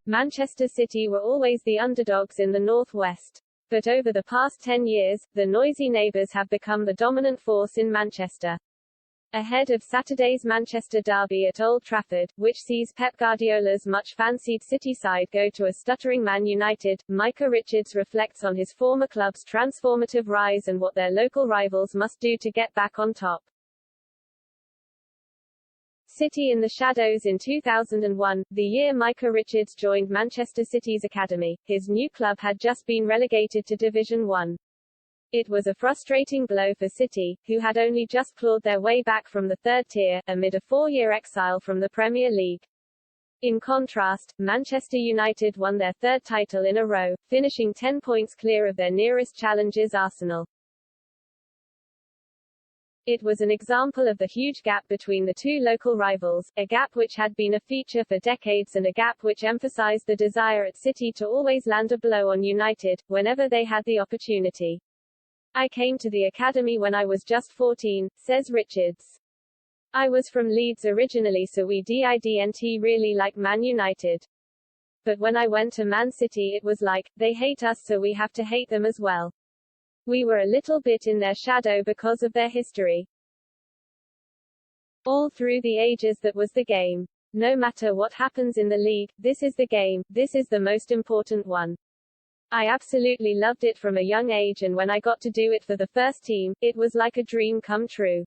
Manchester City were always the underdogs in the North-West. But over the past 10 years, the noisy neighbours have become the dominant force in Manchester. Ahead of Saturday's Manchester derby at Old Trafford, which sees Pep Guardiola's much-fancied City side go to a stuttering Man United, Micah Richards reflects on his former club's transformative rise and what their local rivals must do to get back on top. City in the shadows. In 2001, the year Micah Richards joined Manchester City's academy, his new club had just been relegated to Division 1. It was a frustrating blow for City, who had only just clawed their way back from the third tier, amid a 4-year exile from the Premier League. In contrast, Manchester United won their third title in a row, finishing 10 points clear of their nearest challengers Arsenal. It was an example of the huge gap between the two local rivals, a gap which had been a feature for decades and a gap which emphasized the desire at City to always land a blow on United, whenever they had the opportunity. I came to the academy when I was just 14, says Richards. I was from Leeds originally, so we didn't really like Man United. But when I went to Man City it was like, they hate us so we have to hate them as well. We were a little bit in their shadow because of their history. All through the ages that was the game. No matter what happens in the league, this is the game, this is the most important one. I absolutely loved it from a young age, and when I got to do it for the first team, it was like a dream come true.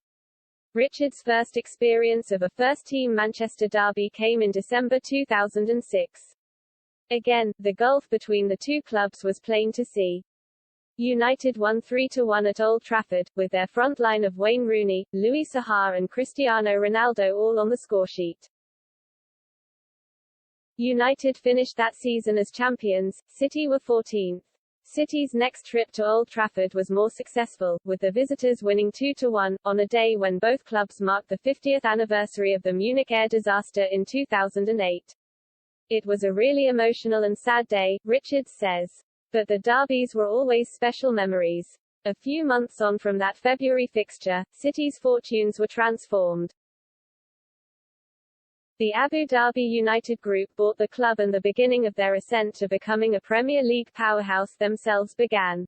Richards' first experience of a first-team Manchester derby came in December 2006. Again, the gulf between the two clubs was plain to see. United won 3-1 at Old Trafford, with their front line of Wayne Rooney, Louis Saha and Cristiano Ronaldo all on the scoresheet. United finished that season as champions, City were 14th. City's next trip to Old Trafford was more successful, with the visitors winning 2-1, on a day when both clubs marked the 50th anniversary of the Munich air disaster in 2008. It was a really emotional and sad day, Richards says. But the derbies were always special memories. A few months on from that February fixture, City's fortunes were transformed. The Abu Dhabi United Group bought the club and the beginning of their ascent to becoming a Premier League powerhouse themselves began.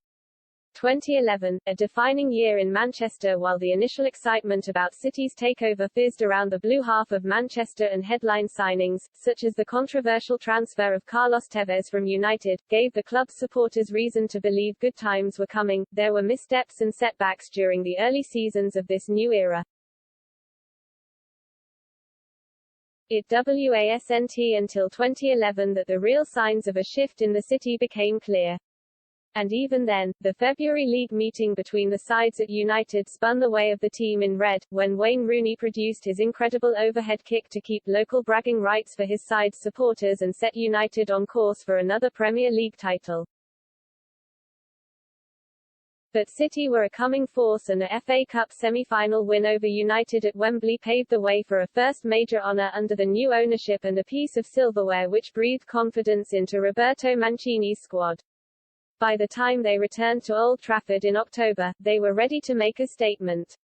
2011, a defining year in Manchester. While the initial excitement about City's takeover fizzed around the blue half of Manchester and headline signings, such as the controversial transfer of Carlos Tevez from United, gave the club's supporters reason to believe good times were coming, there were missteps and setbacks during the early seasons of this new era. It wasn't until 2011 that the real signs of a shift in the city became clear. And even then, the February league meeting between the sides at United spun the way of the team in red, when Wayne Rooney produced his incredible overhead kick to keep local bragging rights for his side's supporters and set United on course for another Premier League title. But City were a coming force, and a FA Cup semi-final win over United at Wembley paved the way for a first major honour under the new ownership and a piece of silverware which breathed confidence into Roberto Mancini's squad. By the time they returned to Old Trafford in October, they were ready to make a statement.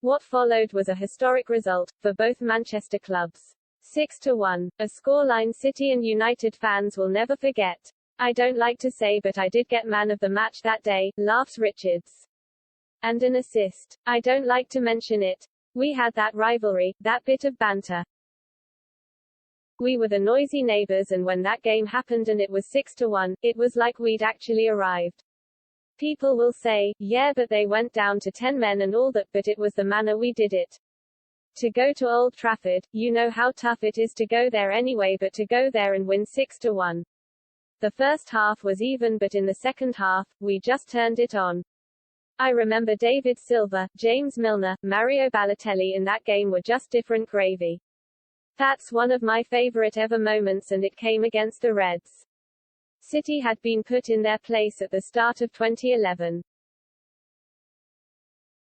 What followed was a historic result, for both Manchester clubs. 6-1. A scoreline City and United fans will never forget. I don't like to say, but I did get man of the match that day, laughs Richards. And an assist. I don't like to mention it. We had that rivalry, that bit of banter. We were the noisy neighbors, and when that game happened and it was 6-1, it was like we'd actually arrived. People will say, yeah, but they went down to 10 men and all that, but it was the manner we did it. To go to Old Trafford, you know how tough it is to go there anyway, but to go there and win 6-1. The first half was even, but in the second half, we just turned it on. I remember David Silva, James Milner, Mario Balotelli in that game were just different gravy. That's one of my favorite ever moments, and it came against the Reds. City had been put in their place at the start of 2011.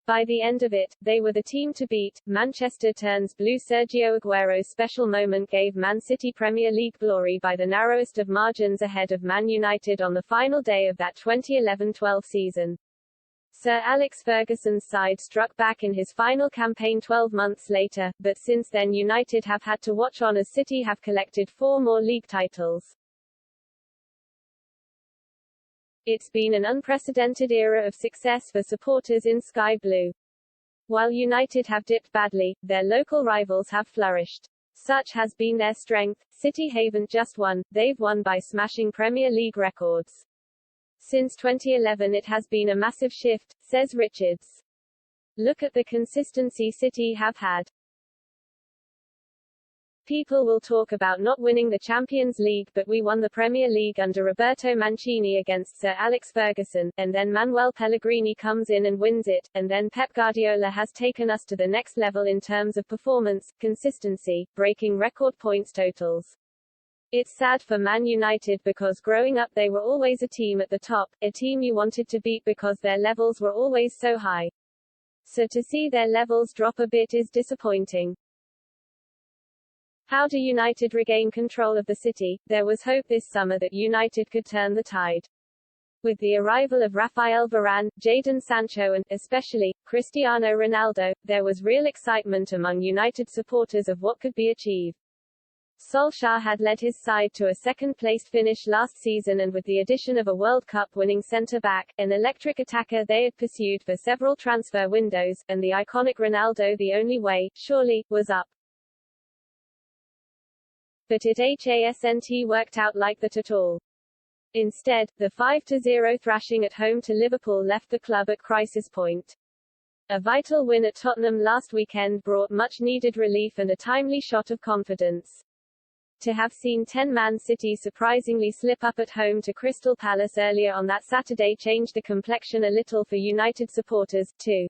By the end of it, they were the team to beat. Manchester turns blue. Sergio Aguero's special moment gave Man City Premier League glory by the narrowest of margins ahead of Man United on the final day of that 2011-12 season. Sir Alex Ferguson's side struck back in his final campaign 12 months later, but since then United have had to watch on as City have collected 4 more league titles. It's been an unprecedented era of success for supporters in Sky Blue. While United have dipped badly, their local rivals have flourished. Such has been their strength. City haven't just won, they've won by smashing Premier League records. Since 2011 it has been a massive shift, says Richards. Look at the consistency City have had. People will talk about not winning the Champions League, but we won the Premier League under Roberto Mancini against Sir Alex Ferguson, and then Manuel Pellegrini comes in and wins it, and then Pep Guardiola has taken us to the next level in terms of performance, consistency, breaking record points totals. It's sad for Man United because growing up they were always a team at the top, a team you wanted to beat because their levels were always so high. So to see their levels drop a bit is disappointing. How do United regain control of the city? There was hope this summer that United could turn the tide. With the arrival of Rafael Varane, Jadon Sancho and, especially, Cristiano Ronaldo, there was real excitement among United supporters of what could be achieved. Solskjaer had led his side to a second-placed finish last season, and with the addition of a World Cup-winning centre-back, an electric attacker they had pursued for several transfer windows, and the iconic Ronaldo, the only way, surely, was up. But it hasn't worked out like that at all. Instead, the 5-0 thrashing at home to Liverpool left the club at crisis point. A vital win at Tottenham last weekend brought much-needed relief and a timely shot of confidence. To have seen 10-man City surprisingly slip up at home to Crystal Palace earlier on that Saturday changed the complexion a little for United supporters, too.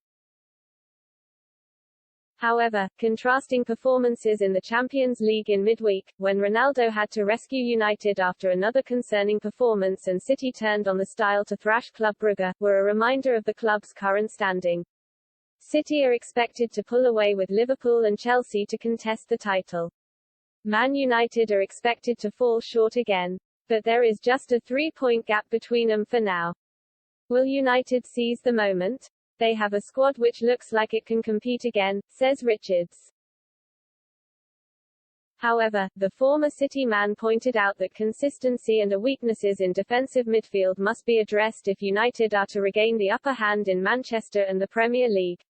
However, contrasting performances in the Champions League in midweek, when Ronaldo had to rescue United after another concerning performance and City turned on the style to thrash Club Brugge, were a reminder of the club's current standing. City are expected to pull away with Liverpool and Chelsea to contest the title. Man United are expected to fall short again. But there is just a 3-point gap between them for now. Will United seize the moment? They have a squad which looks like it can compete again, says Richards. However, the former City man pointed out that consistency and weaknesses in defensive midfield must be addressed if United are to regain the upper hand in Manchester and the Premier League.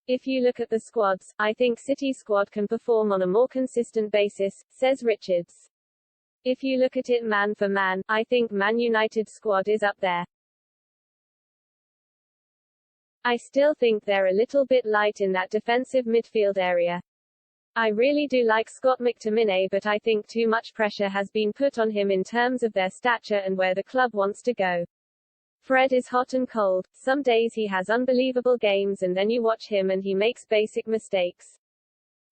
If you look at the squads, I think City's squad can perform on a more consistent basis, says Richards. If you look at it man for man, I think Man United's squad is up there. I still think they're a little bit light in that defensive midfield area. I really do like Scott McTominay, but I think too much pressure has been put on him in terms of their stature and where the club wants to go. Fred is hot and cold. Some days he has unbelievable games and then you watch him and he makes basic mistakes.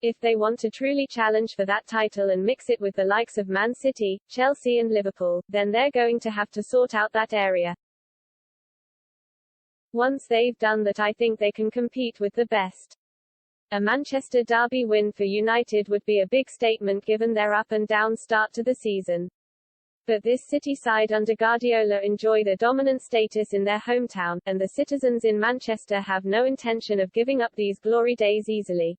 If they want to truly challenge for that title and mix it with the likes of Man City, Chelsea and Liverpool, then they're going to have to sort out that area. Once they've done that, I think they can compete with the best. A Manchester derby win for United would be a big statement given their up-and-down start to the season. But this City side under Guardiola enjoy the dominant status in their hometown, and the citizens in Manchester have no intention of giving up these glory days easily.